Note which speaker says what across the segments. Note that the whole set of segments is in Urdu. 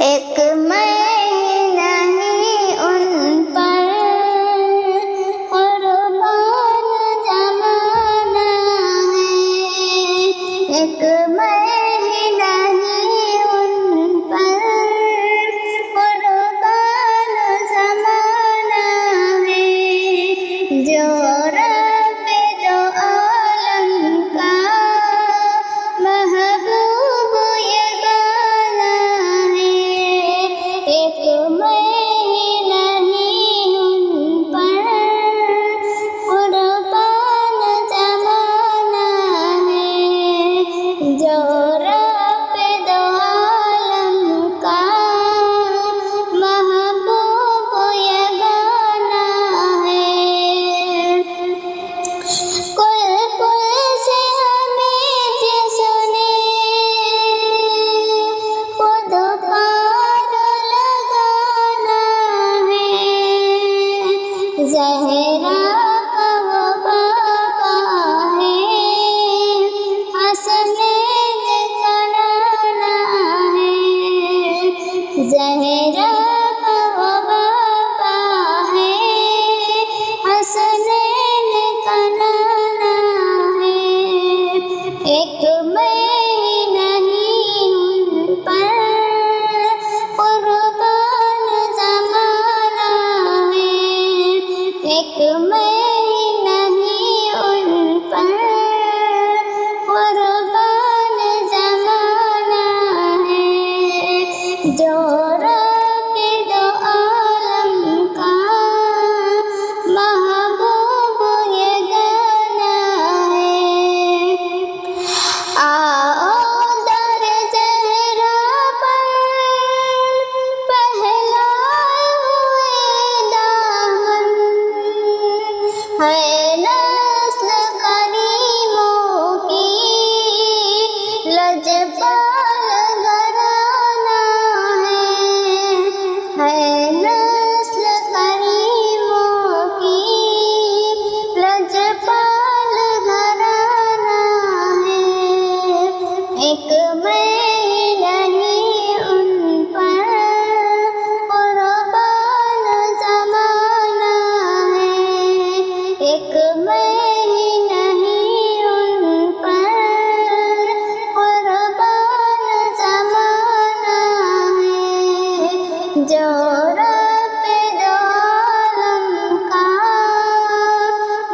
Speaker 1: ایک میں نہیں ان پر قربان زمانہ ہے، ایک میں نہیں ان پر قربان زمانہ ہے، جو رب دو عالم کا محبوب یگانہ ہے، ایک میں نہیں ان پر قربان زمانہ ہے، جو رب دو عالم کا محبوب یگانہ ہے۔ کل کل سے ہمیں جسنے خود پار لگانا ہے، زہرا کا وہ بابا ہے، حسنین کا نانا ہے، زہرا کا وہ بابا ہے، حسنین کا نانا ہے، ایک میں نہیں ان پر قربان زمانہ ہے، ایک میں نہیں ان پر قربان زمانہ ہے، جو رب دو عالم کا محبوب یگانہ ہے۔ آؤ در زہرا پر پہلائے ہوئے دامن، ہے نسل کریموں کی لجپال گھرانہ ہے نسل کریموں کی لجپال گھرانہ ہے، ایک میں نہیں ان پر قربان زمانہ ہے، ایک میں نہیں ان پر قربان زمانہ ہے، جو رب دو عالم کا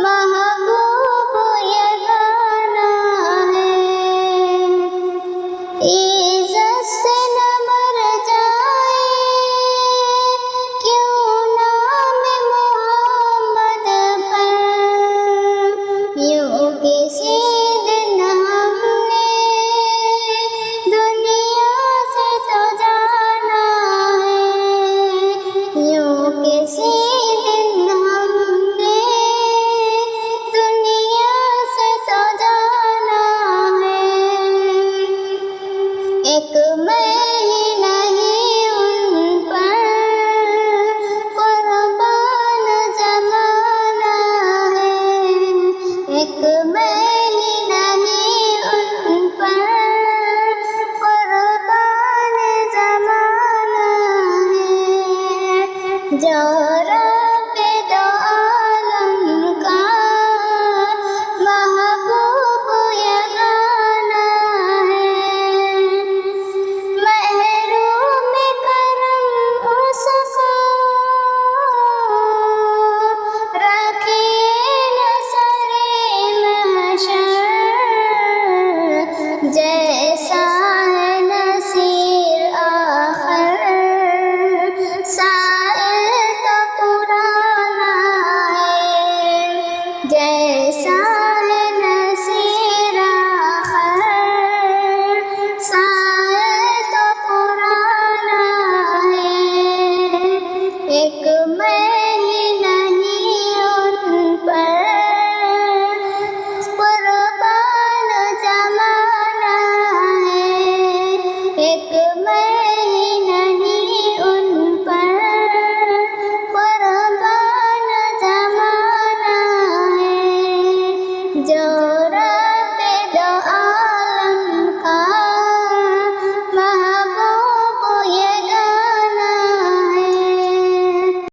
Speaker 1: محبوب یگانہ ہے۔ عزت سے نہ مر جائے کیوں نام محمد پر، یوں کسی دن ہم نے دنیا سے تو جانا ہے، یوں کسی دن ہم نے دنیا سے تو جانا ہے، ایک میں نہیں ان پر قربان زمانہ ہے، ایک میں نہیں ان پر قربان زمانہ ہے، جو